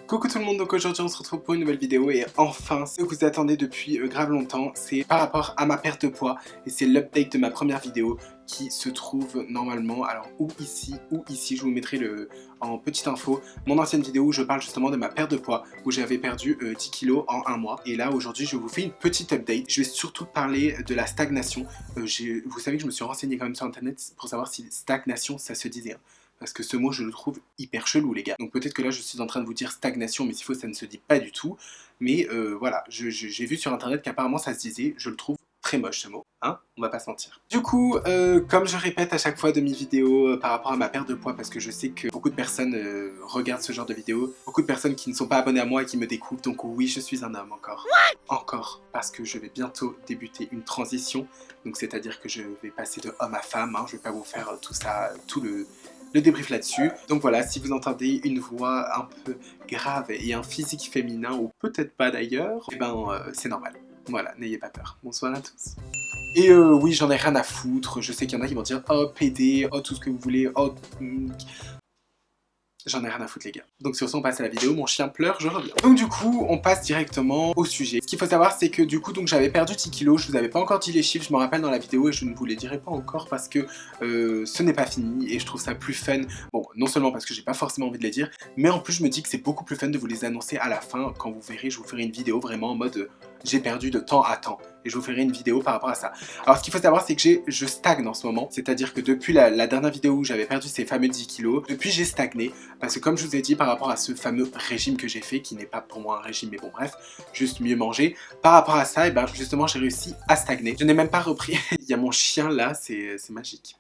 Coucou tout le monde, donc aujourd'hui on se retrouve pour une nouvelle vidéo et enfin ce que vous attendez depuis grave longtemps, c'est par rapport à ma perte de poids et c'est l'update de ma première vidéo qui se trouve normalement, alors ou ici, je vous mettrai en petite info mon ancienne vidéo où je parle justement de ma perte de poids où j'avais perdu 10 kilos en un mois et là aujourd'hui je vous fais une petite update. Je vais surtout parler de la stagnation. Vous savez que je me suis renseigné quand même sur internet pour savoir si stagnation ça se disait. Parce que ce mot, je le trouve hyper chelou, les gars. Donc peut-être que là, je suis en train de vous dire stagnation, mais s'il faut, ça ne se dit pas du tout. Mais voilà, j'ai vu sur internet qu'apparemment ça se disait. Je le trouve très moche, ce mot. Hein, on va pas se mentir. Du coup, comme je répète à chaque fois de mes vidéos par rapport à ma perte de poids, parce que je sais que beaucoup de personnes regardent ce genre de vidéos, beaucoup de personnes qui ne sont pas abonnées à moi et qui me découvrent, donc oui, je suis un homme encore. Encore, parce que je vais bientôt débuter une transition, donc c'est-à-dire que je vais passer de homme à femme, hein, je vais pas vous faire tout ça, tout le débrief là-dessus. Donc voilà, si vous entendez une voix un peu grave et un physique féminin, ou peut-être pas d'ailleurs, eh ben c'est normal. Voilà, n'ayez pas peur. Bonsoir à tous. Et oui, j'en ai rien à foutre. Je sais qu'il y en a qui vont dire « Oh, PD, oh, tout ce que vous voulez, oh... » J'en ai rien à foutre les gars. Donc sur ce on passe à la vidéo, mon chien pleure, je reviens. Donc du coup on passe directement au sujet. Ce qu'il faut savoir c'est que du coup j'avais perdu 10 kilos, je vous avais pas encore dit les chiffres, je me rappelle dans la vidéo et je ne vous les dirai pas encore parce que ce n'est pas fini et je trouve ça plus fun. Bon, non seulement parce que j'ai pas forcément envie de les dire, mais en plus je me dis que c'est beaucoup plus fun de vous les annoncer à la fin. Quand vous verrez, je vous ferai une vidéo vraiment en mode j'ai perdu de temps à temps. Et je vous ferai une vidéo par rapport à ça. Alors ce qu'il faut savoir c'est que je stagne en ce moment. C'est-à-dire que depuis la dernière vidéo où j'avais perdu ces fameux 10 kilos, depuis j'ai stagné. Parce que comme je vous ai dit par rapport à ce fameux régime que j'ai fait, qui n'est pas pour moi un régime mais bon bref, juste mieux manger. Par rapport à ça, et ben justement j'ai réussi à stagner. Je n'ai même pas repris. Il y a mon chien là, c'est magique.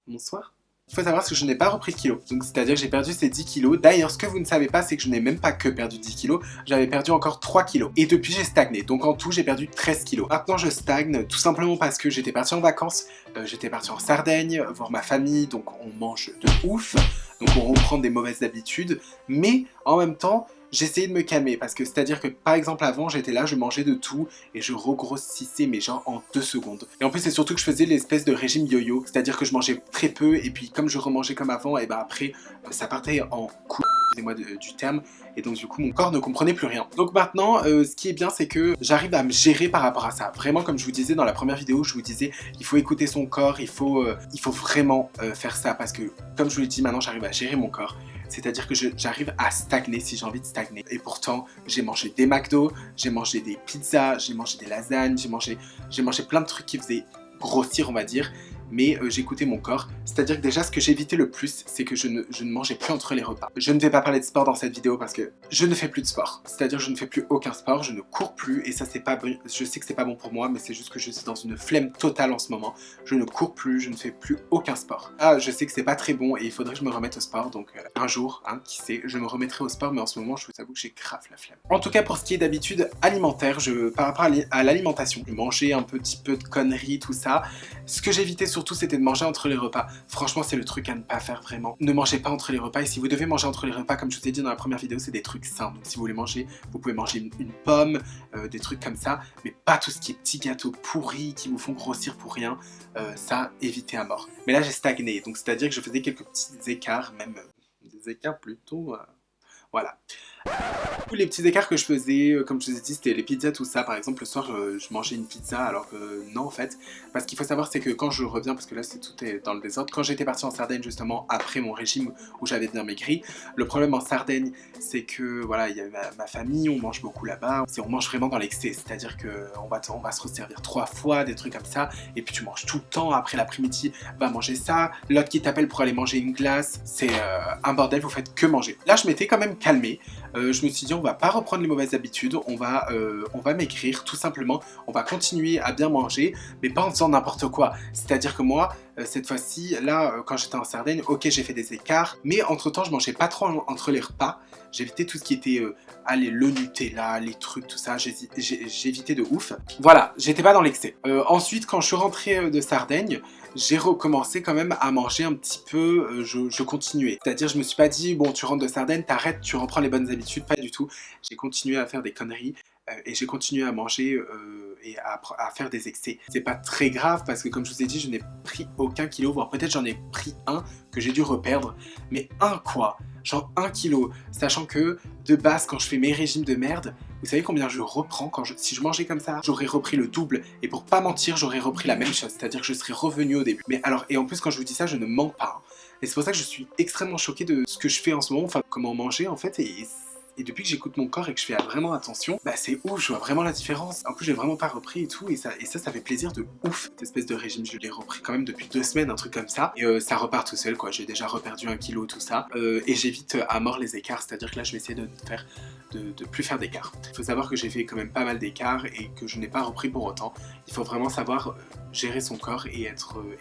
Bonsoir. Il faut savoir que je n'ai pas repris de kilos, donc c'est-à-dire que j'ai perdu ces 10 kilos. D'ailleurs, ce que vous ne savez pas, c'est que je n'ai même pas que perdu 10 kilos, j'avais perdu encore 3 kilos. Et depuis, j'ai stagné, donc en tout, j'ai perdu 13 kilos. Maintenant, je stagne tout simplement parce que j'étais parti en vacances, j'étais parti en Sardaigne, voir ma famille, donc on mange de ouf, donc on reprend des mauvaises habitudes, mais en même temps, j'essayais de me calmer parce que c'est-à-dire que par exemple avant j'étais là, je mangeais de tout et je regrossissais mais genre en 2 secondes. Et en plus c'est surtout que je faisais l'espèce de régime yo-yo, c'est-à-dire que je mangeais très peu et puis comme je remangeais comme avant et ben après ça partait en coup, excusez-moi du terme, et donc du coup mon corps ne comprenait plus rien. Donc maintenant ce qui est bien c'est que j'arrive à me gérer par rapport à ça. Vraiment comme je vous disais dans la première vidéo, je vous disais il faut écouter son corps, il faut vraiment faire ça parce que comme je vous l'ai dit maintenant j'arrive à gérer mon corps. C'est-à-dire que j'arrive à stagner si j'ai envie de stagner. Et pourtant, j'ai mangé des McDo, j'ai mangé des pizzas, j'ai mangé des lasagnes, j'ai mangé plein de trucs qui faisaient grossir, on va dire. Mais j'écoutais mon corps. C'est-à-dire que déjà, ce que j'évitais le plus, c'est que je ne mangeais plus entre les repas. Je ne vais pas parler de sport dans cette vidéo parce que je ne fais plus de sport. C'est-à-dire que je ne fais plus aucun sport, je ne cours plus et ça, c'est pas bon. Je sais que c'est pas bon pour moi, mais c'est juste que je suis dans une flemme totale en ce moment. Je ne cours plus, je ne fais plus aucun sport. Ah, je sais que c'est pas très bon et il faudrait que je me remette au sport. Donc un jour, hein, qui sait, je me remettrai au sport, mais en ce moment, je vous avoue que j'ai grave la flemme. En tout cas, pour ce qui est d'habitude alimentaire, par rapport à l'alimentation, manger un petit peu de conneries, tout ça, ce que j'évitais surtout c'était de manger entre les repas. Franchement c'est le truc à ne pas faire vraiment. Ne mangez pas entre les repas et si vous devez manger entre les repas comme je vous ai dit dans la première vidéo c'est des trucs sains. Donc si vous voulez manger, vous pouvez manger une pomme, des trucs comme ça, mais pas tout ce qui est petits gâteaux pourris qui vous font grossir pour rien. Ça évitez à mort. Mais là j'ai stagné donc c'est à dire que je faisais quelques petits écarts, même des écarts plutôt... voilà. Tous les petits écarts que je faisais, comme je vous ai dit, c'était les pizzas, tout ça. Par exemple, le soir, je mangeais une pizza, alors que non, en fait. Parce qu'il faut savoir, c'est que quand je reviens, parce que là, tout est dans le désordre, quand j'étais parti en Sardaigne, justement, après mon régime où j'avais bien maigri, le problème en Sardaigne, c'est que, voilà, il y a ma famille, on mange beaucoup là-bas, on mange vraiment dans l'excès. C'est-à-dire qu'on va se resservir 3 fois, des trucs comme ça, et puis tu manges tout le temps, après l'après-midi, va manger ça, l'autre qui t'appelle pour aller manger une glace, c'est un bordel, vous faites que manger. Là, je m'étais quand même calmé. Je me suis dit on va pas reprendre les mauvaises habitudes, on va maigrir tout simplement, on va continuer à bien manger, mais pas en faisant n'importe quoi. C'est-à-dire que moi, cette fois-ci, là, quand j'étais en Sardaigne, ok j'ai fait des écarts, mais entre temps je mangeais pas trop entre les repas, j'évitais tout ce qui était, allez, le Nutella, les trucs, tout ça, j'évitais de ouf. Voilà, j'étais pas dans l'excès. Ensuite, quand je suis rentré de Sardaigne, j'ai recommencé quand même à manger un petit peu, je continuais. C'est-à-dire, je me suis pas dit, bon, tu rentres de Sardaigne, t'arrêtes, tu reprends les bonnes habitudes, pas du tout. J'ai continué à faire des conneries. et j'ai continué à manger et à faire des excès. C'est pas très grave parce que comme je vous ai dit, je n'ai pris aucun kilo, voire peut-être j'en ai pris un que j'ai dû reperdre, mais un quoi, genre 1 kilo, sachant que de base quand je fais mes régimes de merde, vous savez combien je reprends si je mangeais comme ça, j'aurais repris le double et pour pas mentir, j'aurais repris la même chose, c'est-à-dire que je serais revenu au début. Mais alors, et en plus quand je vous dis ça, je ne mens pas. Et c'est pour ça que je suis extrêmement choquée de ce que je fais en ce moment, enfin comment manger en fait, et depuis que j'écoute mon corps et que je fais vraiment attention, bah c'est ouf, je vois vraiment la différence. En plus, j'ai vraiment pas repris et tout, et ça fait plaisir de ouf. Cette espèce de régime, je l'ai repris quand même depuis 2 semaines, un truc comme ça. Et ça repart tout seul, quoi. J'ai déjà reperdu 1 kilo, tout ça. Et j'évite à mort les écarts, c'est-à-dire que là, je vais essayer de plus faire d'écarts. Il faut savoir que j'ai fait quand même pas mal d'écarts et que je n'ai pas repris pour autant. Il faut vraiment savoir gérer son corps et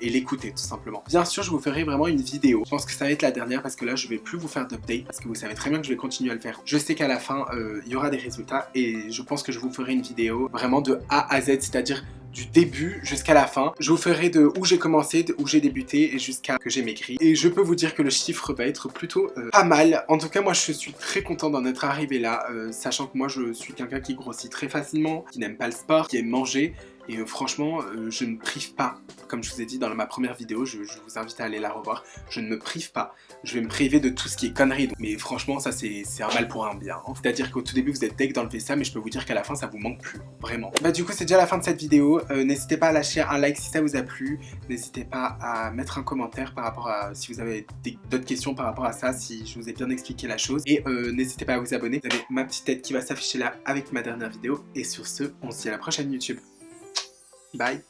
l'écouter tout simplement. Bien sûr, je vous ferai vraiment une vidéo. Je pense que ça va être la dernière parce que là, je vais plus vous faire d'update parce que vous savez très bien que je vais continuer à le faire. Je sais qu'à la fin, il y aura des résultats et je pense que je vous ferai une vidéo vraiment de A à Z, c'est-à-dire du début jusqu'à la fin. Je vous ferai de où j'ai commencé, de où j'ai débuté et jusqu'à que j'ai maigri. Et je peux vous dire que le chiffre va être plutôt pas mal. En tout cas, moi, je suis très content d'en être arrivé là, sachant que moi, je suis quelqu'un qui grossit très facilement, qui n'aime pas le sport, qui aime manger. Et franchement, je ne prive pas. Comme je vous ai dit dans ma première vidéo, je vous invite à aller la revoir. Je ne me prive pas. Je vais me priver de tout ce qui est conneries. Mais franchement, ça c'est un mal pour un bien. Hein. C'est-à-dire qu'au tout début, vous êtes deg d'enlever ça, mais je peux vous dire qu'à la fin, ça vous manque plus. Vraiment. Bah du coup, c'est déjà la fin de cette vidéo. N'hésitez pas à lâcher un like si ça vous a plu. N'hésitez pas à mettre un commentaire par rapport à si vous avez d'autres questions par rapport à ça, si je vous ai bien expliqué la chose. Et n'hésitez pas à vous abonner. Vous avez ma petite tête qui va s'afficher là avec ma dernière vidéo. Et sur ce, on se dit à la prochaine YouTube. Bye.